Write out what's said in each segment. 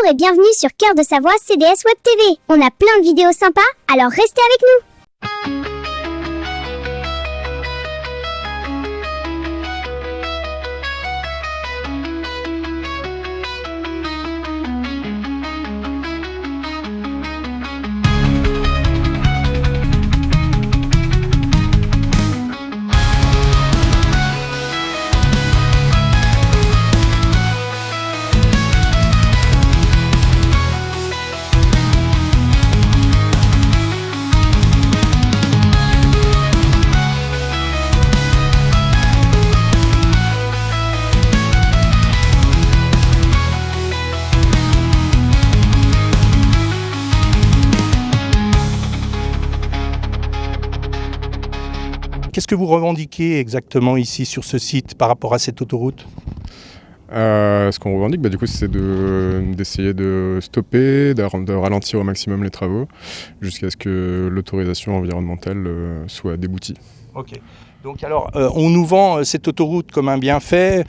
Bonjour et bienvenue sur Cœur de Savoie CDS Web TV. On a plein de vidéos sympas, alors restez avec nous. Qu'est-ce que vous revendiquez exactement ici sur ce site par rapport à cette autoroute ? Ce qu'on revendique, du coup, c'est d'essayer de stopper, de ralentir au maximum les travaux jusqu'à ce que l'autorisation environnementale soit déboutie. Ok. Donc alors, on nous vend cette autoroute comme un bienfait,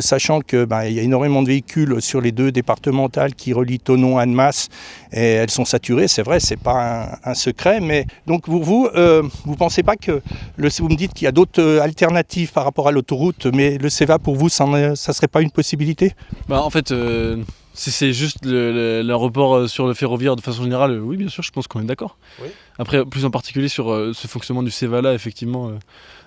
sachant qu'il y a énormément de véhicules sur les deux départementales qui relient Thonon à Annemasse, et elles sont saturées, c'est vrai, c'est pas un secret, mais donc vous pensez pas que, vous me dites qu'il y a d'autres alternatives par rapport à l'autoroute, mais le CEVA pour vous, ça serait pas une possibilité ? En fait, si c'est juste le report sur le ferroviaire de façon générale, oui, bien sûr, je pense qu'on est d'accord. Oui. Après, plus en particulier sur ce fonctionnement du CEVA là, effectivement,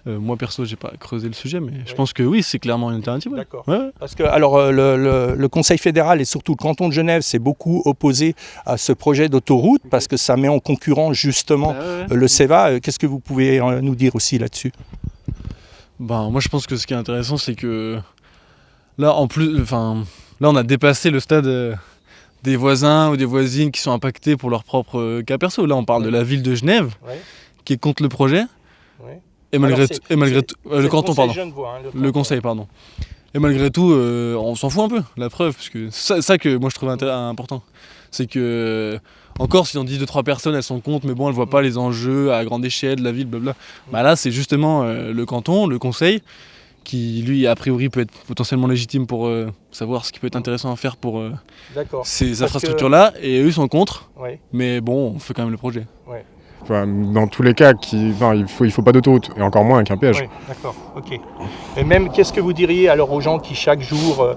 moi perso, j'ai pas creusé le sujet, mais je pense que oui, c'est clairement une alternative. Ouais. D'accord. Ouais. Parce que alors le Conseil fédéral et surtout le canton de Genève s'est beaucoup opposé à ce projet d'autoroute parce que ça met en concurrence justement le CEVA. Qu'est-ce que vous pouvez nous dire aussi là-dessus ? Moi, je pense que ce qui est intéressant, c'est que là, là, on a dépassé le stade des voisins ou des voisines qui sont impactés pour leur propre cas perso. Là, on parle de la ville de Genève qui est contre le projet. Ouais. Et malgré tout, le canton, pardon. Le conseil, pardon. Et malgré tout, on s'en fout un peu, la preuve, parce que ça que moi je trouve important. C'est que, encore si on dit 2-3 personnes, elles sont contre, mais bon, elles voient pas les enjeux à grande échelle de la ville, blabla. Là, c'est justement le canton, le conseil, qui lui, a priori, peut être potentiellement légitime pour savoir ce qui peut être intéressant à faire pour ces infrastructures-là, et eux sont contre, mais bon, on fait quand même le projet. Ouais. Dans tous les cas, il faut pas d'autoroute, et encore moins avec un péage. Oui, d'accord, ok. Et même, qu'est-ce que vous diriez alors aux gens qui chaque jour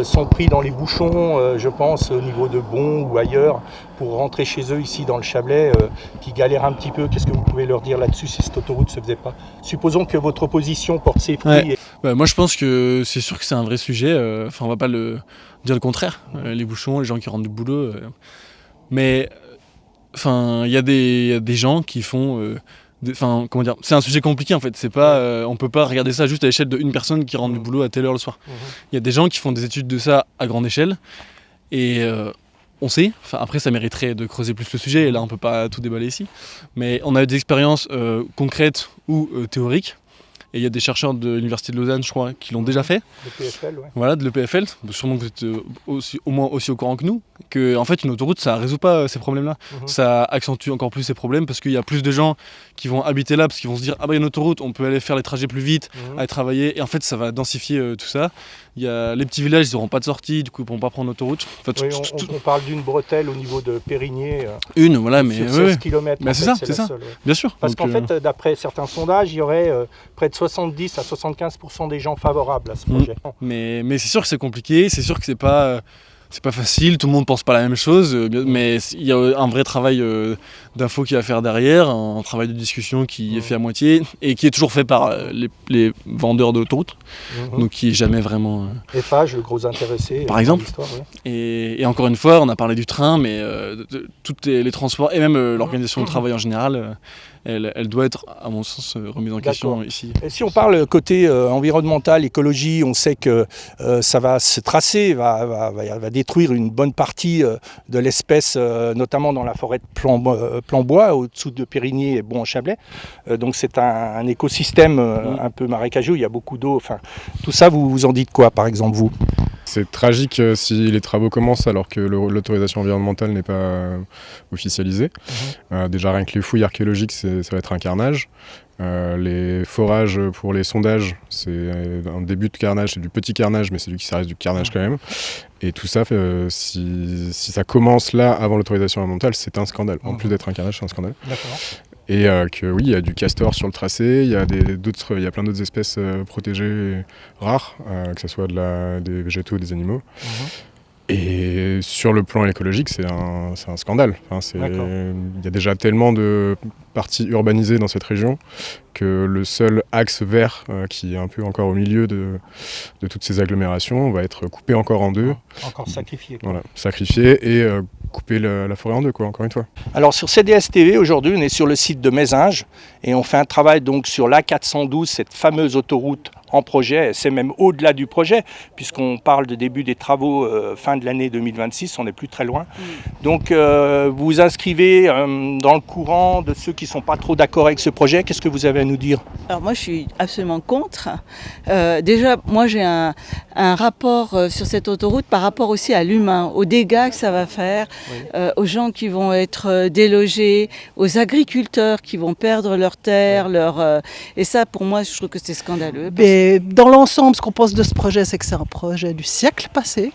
sont pris dans les bouchons, je pense, au niveau de Bon ou ailleurs, pour rentrer chez eux ici dans le Chablais, qui galèrent un petit peu, qu'est-ce que vous pouvez leur dire là-dessus si cette autoroute ne se faisait pas ? Supposons que votre opposition porte ses fruits. Ouais. Moi, je pense que c'est sûr que c'est un vrai sujet, on va pas dire le contraire, les bouchons, les gens qui rentrent du boulot, mais... il y a des gens qui font... c'est un sujet compliqué en fait. C'est pas, on peut pas regarder ça juste à l'échelle d'une personne qui rentre du boulot à telle heure le soir. Il y a des gens qui font des études de ça à grande échelle. Et on sait, après ça mériterait de creuser plus le sujet, et là on peut pas tout déballer ici. Mais on a des expériences concrètes ou théoriques. Et il y a des chercheurs de l'Université de Lausanne, je crois, qui l'ont déjà fait. L'EPFL, ouais. Voilà, de l'EPFL. Sûrement que vous êtes au moins aussi au courant que nous. Que, en fait, une autoroute, ça ne résout pas ces problèmes-là. Ça accentue encore plus ces problèmes parce qu'il y a plus de gens qui vont habiter là, parce qu'ils vont se dire « Ah il y a une autoroute, on peut aller faire les trajets plus vite, aller travailler. » Et en fait, ça va densifier tout ça. Il y a les petits villages, ils n'auront pas de sortie, du coup, ils ne pourront pas prendre l'autoroute. On parle d'une bretelle au niveau de Périgné. Mais... Sur 16 km, c'est ça. Seule, bien sûr. Parce qu'en fait, d'après certains sondages, il y aurait près de 70 à 75% des gens favorables à ce projet. Mais c'est sûr que c'est compliqué, c'est sûr que c'est pas facile, tout le monde pense pas la même chose, mais il y a un vrai travail d'info qui va faire derrière, un travail de discussion qui est fait à moitié et qui est toujours fait par les vendeurs de l'autoroute, donc qui est jamais vraiment... Eiffage, le gros intéressé. Par exemple. Et encore une fois, on a parlé du train, mais tous les transports et même l'organisation du travail en général, elle doit être, à mon sens, remise en question ici. Et si on parle côté environnemental, écologie, on sait que ça va se tracer, va détruire une bonne partie de l'espèce, notamment dans la forêt de Plan-Bois, au-dessous de Périgné et Bon-en-Chablais. Donc c'est un écosystème un peu marécageux, il y a beaucoup d'eau. Tout ça, vous en dites quoi, par exemple, vous ? c'est tragique si les travaux commencent alors que l'autorisation environnementale n'est pas officialisée. Déjà rien que les fouilles archéologiques, ça va être un carnage. Les forages pour les sondages, c'est un début de carnage, c'est du petit carnage, mais ça reste du carnage quand même. Et tout ça, si ça commence là, avant l'autorisation environnementale, c'est un scandale. En plus d'être un carnage, c'est un scandale. D'accord. Et que oui, il y a du castor sur le tracé, il y a plein d'autres espèces protégées et rares, que ce soit des végétaux ou des animaux. Et sur le plan écologique, c'est un scandale. Il y a déjà tellement de parties urbanisées dans cette région que le seul axe vert qui est un peu encore au milieu de toutes ces agglomérations va être coupé encore en deux. Encore sacrifié. Voilà, sacrifié et couper la forêt en deux, encore une fois. Alors sur CDS TV, aujourd'hui, on est sur le site de Mézinges et on fait un travail donc sur l'A412, cette fameuse autoroute en projet, c'est même au-delà du projet, puisqu'on parle de début des travaux fin de l'année 2026, on n'est plus très loin. Donc vous vous inscrivez dans le courant de ceux qui ne sont pas trop d'accord avec ce projet. Qu'est-ce que vous avez à nous dire? Alors moi je suis absolument contre. Déjà moi j'ai un rapport sur cette autoroute par rapport aussi à l'humain, aux dégâts que ça va faire, aux gens qui vont être délogés, aux agriculteurs qui vont perdre leurs terres, et ça pour moi je trouve que c'est scandaleux. Et dans l'ensemble, ce qu'on pense de ce projet, c'est que c'est un projet du siècle passé,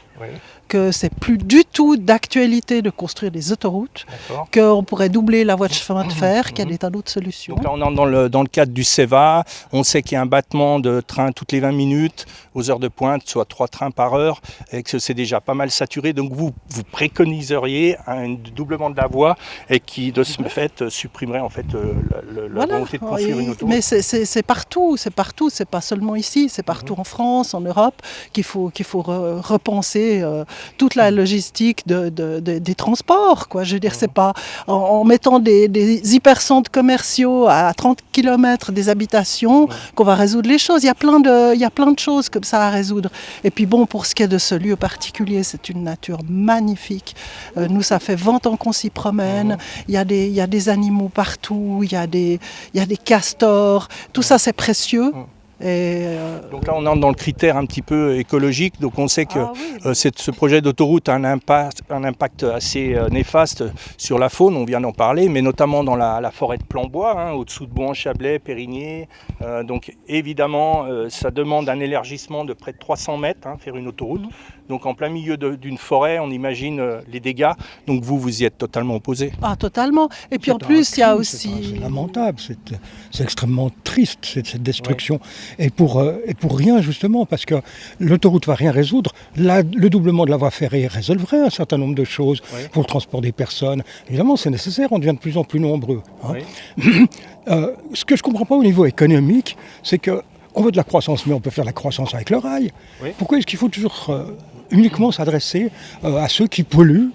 que c'est plus du tout d'actualité de construire des autoroutes, qu'on pourrait doubler la voie de chemin de fer, qu'il y a des tas d'autres solutions. Donc là, on entre dans le cadre du CEVA. On sait qu'il y a un battement de trains toutes les 20 minutes, aux heures de pointe, soit 3 trains par heure, et que c'est déjà pas mal saturé. Donc vous préconiseriez un doublement de la voie et qui, de ce fait, supprimerait en fait la volonté de construire une autoroute. Mais c'est partout, c'est pas seulement ici, c'est partout en France, en Europe, qu'il faut repenser toute la logistique des transports, quoi. Je veux dire, c'est pas en mettant des hypercentres commerciaux à 30 km des habitations qu'on va résoudre les choses. Il y a plein de choses comme ça à résoudre. Et puis bon, pour ce qui est de ce lieu particulier, c'est une nature magnifique. Nous, ça fait 20 ans qu'on s'y promène. Il y a des animaux partout, il y a des castors. Tout ça, c'est précieux. Donc là, on entre dans le critère un petit peu écologique. Donc on sait que ce projet d'autoroute a un impact assez néfaste sur la faune, on vient d'en parler, mais notamment dans la forêt de Plombois, au-dessous de Bohan-Chablais, Périgné. Donc évidemment, ça demande un élargissement de près de 300 mètres, faire une autoroute. Donc en plein milieu d'une forêt, on imagine les dégâts. Donc vous y êtes totalement opposé. Ah, totalement. Et puis en plus, il y a aussi... C'est lamentable, c'est extrêmement triste cette destruction. Et pour rien, justement, parce que l'autoroute ne va rien résoudre. Le doublement de la voie ferrée résolverait un certain nombre de choses pour le transport des personnes. Évidemment, c'est nécessaire, on devient de plus en plus nombreux. Ce que je ne comprends pas au niveau économique, c'est qu'on veut de la croissance, mais on peut faire la croissance avec le rail. Pourquoi est-ce qu'il faut toujours uniquement s'adresser à ceux qui polluent,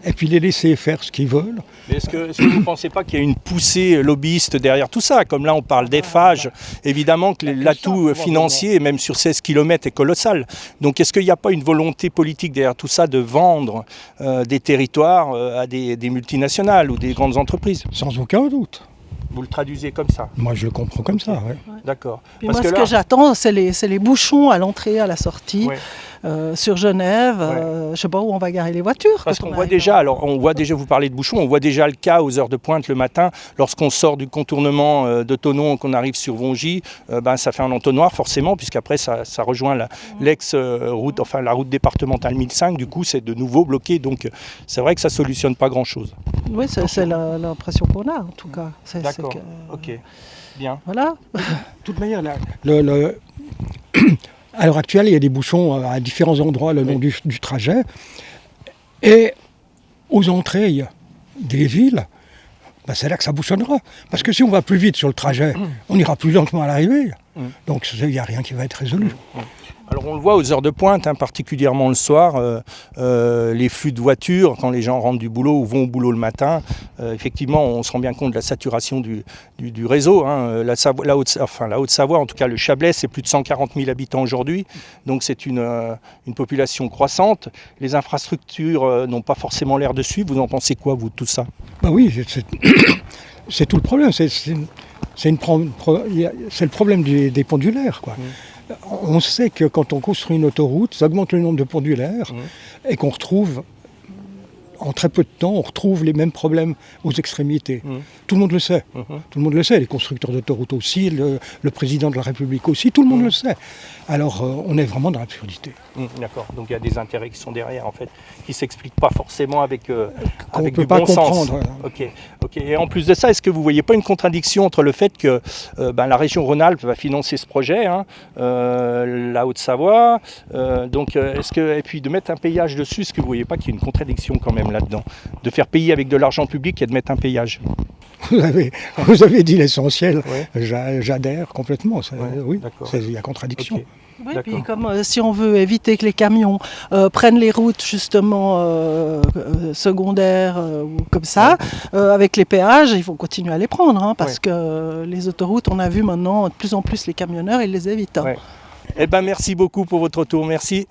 et puis les laisser faire ce qu'ils veulent? Mais est-ce que vous ne pensez pas qu'il y a une poussée lobbyiste derrière tout ça? Comme là, on parle d'Eiffage, évidemment que l'atout financier, même sur 16 km, est colossal. Donc est-ce qu'il n'y a pas une volonté politique derrière tout ça de vendre des territoires à des multinationales ou des grandes entreprises? Sans aucun doute. Vous le traduisez comme ça? Moi, je le comprends comme ça, D'accord. Moi, ce que j'attends, c'est les bouchons à l'entrée, à la sortie. Sur Genève, je ne sais pas où on va garer les voitures. Parce qu'on voit déjà, vous parlez de bouchons, on voit déjà le cas aux heures de pointe le matin, lorsqu'on sort du contournement de Thonon, qu'on arrive sur Vongy, ça fait un entonnoir forcément, puisqu'après ça rejoint l'ex-route, la route départementale 1005, du coup c'est de nouveau bloqué, donc c'est vrai que ça ne solutionne pas grand-chose. Oui, c'est l'impression qu'on a en tout cas. D'accord, ok, bien. Voilà. De toute manière, à l'heure actuelle, il y a des bouchons à différents endroits le long du trajet. Et aux entrées des villes, c'est là que ça bouchonnera. Parce que si on va plus vite sur le trajet, on ira plus lentement à l'arrivée. Donc il n'y a rien qui va être résolu. Alors on le voit aux heures de pointe, particulièrement le soir, les flux de voitures, quand les gens rentrent du boulot ou vont au boulot le matin, effectivement on se rend bien compte de la saturation du réseau. La Haute-Savoie, en tout cas le Chablais, c'est plus de 140 000 habitants aujourd'hui, donc c'est une population croissante. Les infrastructures n'ont pas forcément l'air de suivre. Vous en pensez quoi, vous, de tout ça? Oui, c'est tout le problème. C'est le problème des pendulaires, quoi. On sait que quand on construit une autoroute, ça augmente le nombre de pendulaires et qu'on retrouve, en très peu de temps, on retrouve les mêmes problèmes aux extrémités. Tout le monde le sait. Tout le monde le sait, les constructeurs d'autoroutes aussi, le président de la République aussi, tout le monde le sait. Alors on est vraiment dans l'absurdité. D'accord, donc il y a des intérêts qui sont derrière en fait, qui ne s'expliquent pas forcément avec, Qu'on ne avec peut du pas bon sens. comprendre. Ok. Et en plus de ça, est-ce que vous ne voyez pas une contradiction entre le fait que la région Rhône-Alpes va financer ce projet, la Haute-Savoie, et puis de mettre un péage dessus, est-ce que vous ne voyez pas qu'il y a une contradiction quand même là-dedans, de faire payer avec de l'argent public et de mettre un péage? Vous avez dit l'essentiel, Ouais. j'adhère complètement, oui, d'accord. il y a contradiction. Ok. Oui, D'accord. puis comme si on veut éviter que les camions prennent les routes justement secondaires ou comme ça, avec les péages, il faut continuer à les prendre, parce que les autoroutes, on a vu maintenant de plus en plus les camionneurs, ils les évitent. Ouais. Eh ben merci beaucoup pour votre retour, merci.